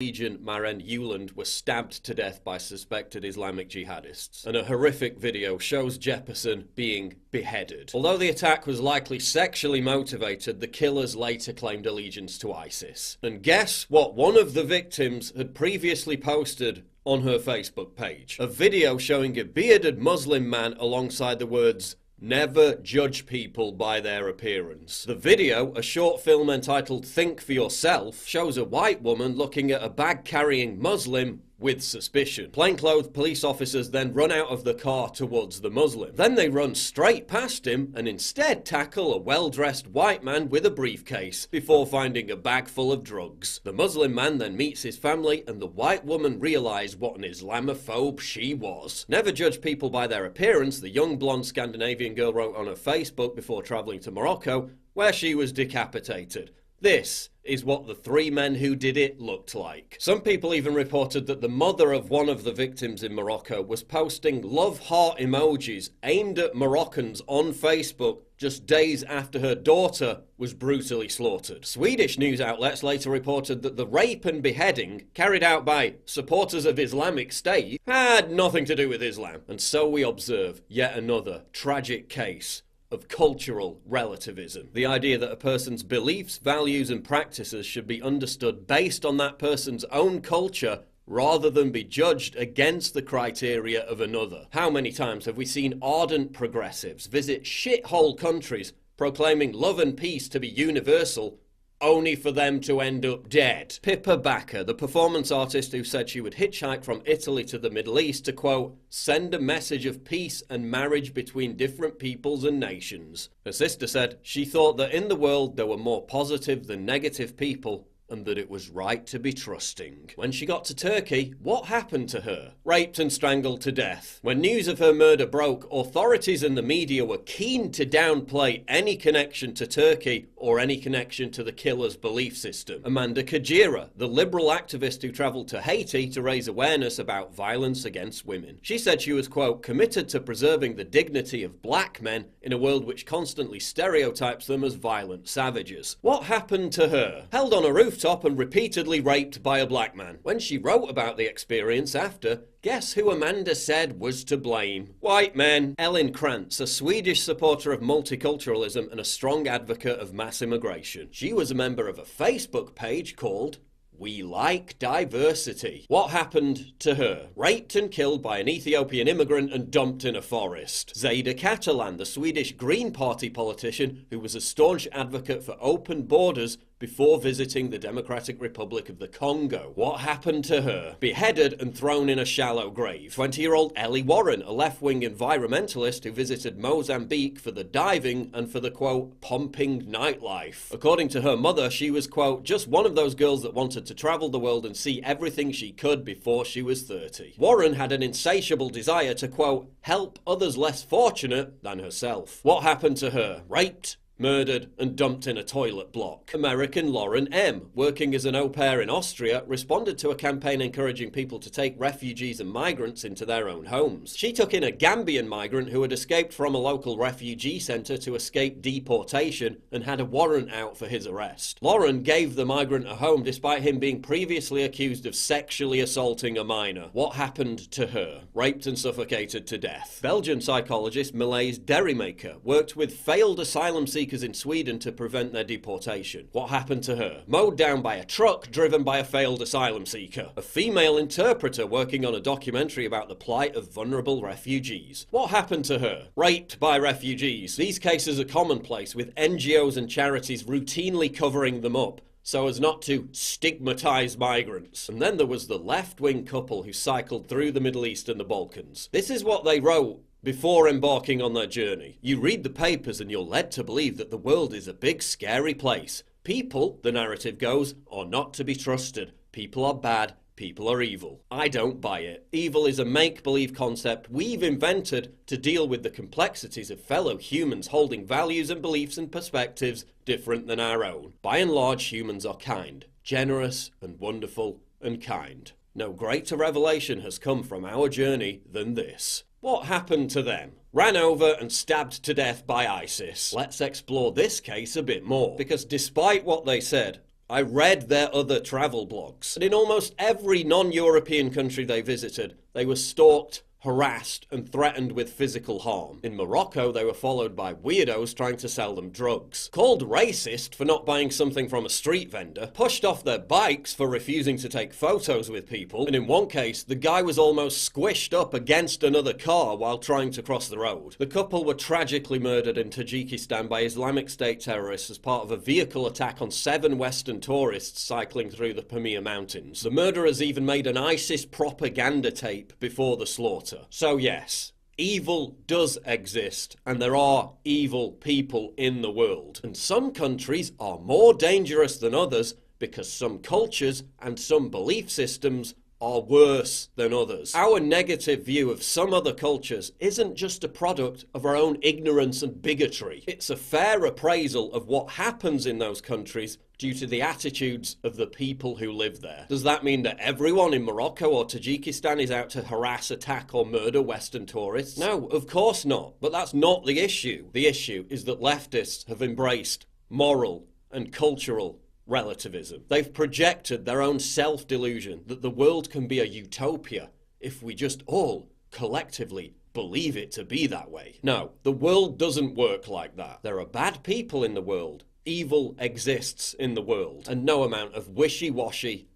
Legion Maren Euland were stabbed to death by suspected Islamic jihadists, and a horrific video shows Jefferson being beheaded. Although the attack was likely sexually motivated, the killers later claimed allegiance to ISIS. And guess what one of the victims had previously posted on her Facebook page? A video showing a bearded Muslim man alongside the words, "Never judge people by their appearance." The video, a short film entitled Think for Yourself, shows a white woman looking at a bag-carrying Muslim with suspicion. Plainclothes police officers then run out of the car towards the Muslim. Then they run straight past him and instead tackle a well-dressed white man with a briefcase before finding a bag full of drugs. The Muslim man then meets his family and the white woman realized what an Islamophobe she was. Never judge people by their appearance, the young blonde Scandinavian girl wrote on her Facebook before traveling to Morocco, where she was decapitated. This is what the three men who did it looked like. Some people even reported that the mother of one of the victims in Morocco was posting love heart emojis aimed at Moroccans on Facebook just days after her daughter was brutally slaughtered. Swedish news outlets later reported that the rape and beheading carried out by supporters of Islamic State had nothing to do with Islam. And so we observe yet another tragic case of cultural relativism. The idea that a person's beliefs, values and practices should be understood based on that person's own culture rather than be judged against the criteria of another. How many times have we seen ardent progressives visit shithole countries proclaiming love and peace to be universal, only for them to end up dead? Pippa Backer, the performance artist who said she would hitchhike from Italy to the Middle East to, quote, send a message of peace and marriage between different peoples and nations. Her sister said she thought that in the world there were more positive than negative people, and that it was right to be trusting. When she got to Turkey, what happened to her? Raped and strangled to death. When news of her murder broke, authorities and the media were keen to downplay any connection to Turkey or any connection to the killer's belief system. Amanda Kajira, the liberal activist who travelled to Haiti to raise awareness about violence against women. She said she was, quote, committed to preserving the dignity of black men in a world which constantly stereotypes them as violent savages. What happened to her? Held on a rooftop and repeatedly raped by a black man. When she wrote about the experience after, guess who Amanda said was to blame? White men. Ellen Krantz, a Swedish supporter of multiculturalism and a strong advocate of mass immigration. She was a member of a Facebook page called We Like Diversity. What happened to her? Raped and killed by an Ethiopian immigrant and dumped in a forest. Zada Catalan, the Swedish Green Party politician who was a staunch advocate for open borders before visiting the Democratic Republic of the Congo. What happened to her? Beheaded and thrown in a shallow grave. 20-year-old Ellie Warren, a left-wing environmentalist who visited Mozambique for the diving and for the, quote, pumping nightlife. According to her mother, she was, quote, just one of those girls that wanted to travel the world and see everything she could before she was 30. Warren had an insatiable desire to, quote, help others less fortunate than herself. What happened to her? Raped, murdered and dumped in a toilet block. American Lauren M., working as an au pair in Austria, responded to a campaign encouraging people to take refugees and migrants into their own homes. She took in a Gambian migrant who had escaped from a local refugee centre to escape deportation and had a warrant out for his arrest. Lauren gave the migrant a home despite him being previously accused of sexually assaulting a minor. What happened to her? Raped and suffocated to death. Belgian psychologist Malaise Derrymaker worked with failed asylum seekers in Sweden to prevent their deportation. What happened to her? Mowed down by a truck driven by a failed asylum seeker. A female interpreter working on a documentary about the plight of vulnerable refugees. What happened to her? Raped by refugees. These cases are commonplace, with NGOs and charities routinely covering them up so as not to stigmatize migrants. And then there was the left-wing couple who cycled through the Middle East and the Balkans. This is what they wrote before embarking on their journey. You read the papers and you're led to believe that the world is a big scary place. People, the narrative goes, are not to be trusted. People are bad. People are evil. I don't buy it. Evil is a make-believe concept we've invented to deal with the complexities of fellow humans holding values and beliefs and perspectives different than our own. By and large, humans are kind, generous and wonderful and kind. No greater revelation has come from our journey than this. What happened to them? Ran over and stabbed to death by ISIS. Let's explore this case a bit more, because despite what they said, I read their other travel blogs. And in almost every non-European country they visited, they were stalked, harassed and threatened with physical harm. In Morocco, they were followed by weirdos trying to sell them drugs. Called racist for not buying something from a street vendor, pushed off their bikes for refusing to take photos with people, and in one case, the guy was almost squished up against another car while trying to cross the road. The couple were tragically murdered in Tajikistan by Islamic State terrorists as part of a vehicle attack on 7 Western tourists cycling through the Pamir Mountains. The murderers even made an ISIS propaganda tape before the slaughter. So yes, evil does exist, and there are evil people in the world. And some countries are more dangerous than others because some cultures and some belief systems are worse than others. Our negative view of some other cultures isn't just a product of our own ignorance and bigotry. It's a fair appraisal of what happens in those countries due to the attitudes of the people who live there. Does that mean that everyone in Morocco or Tajikistan is out to harass, attack or murder Western tourists? No, of course not. But that's not the issue. The issue is that leftists have embraced moral and cultural relativism. They've projected their own self-delusion that the world can be a utopia if we just all collectively believe it to be that way. No, the world doesn't work like that. There are bad people in the world. Evil exists in the world. And no amount of wishy-washy,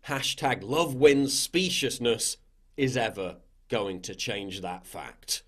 #love wins speciousness is ever going to change that fact.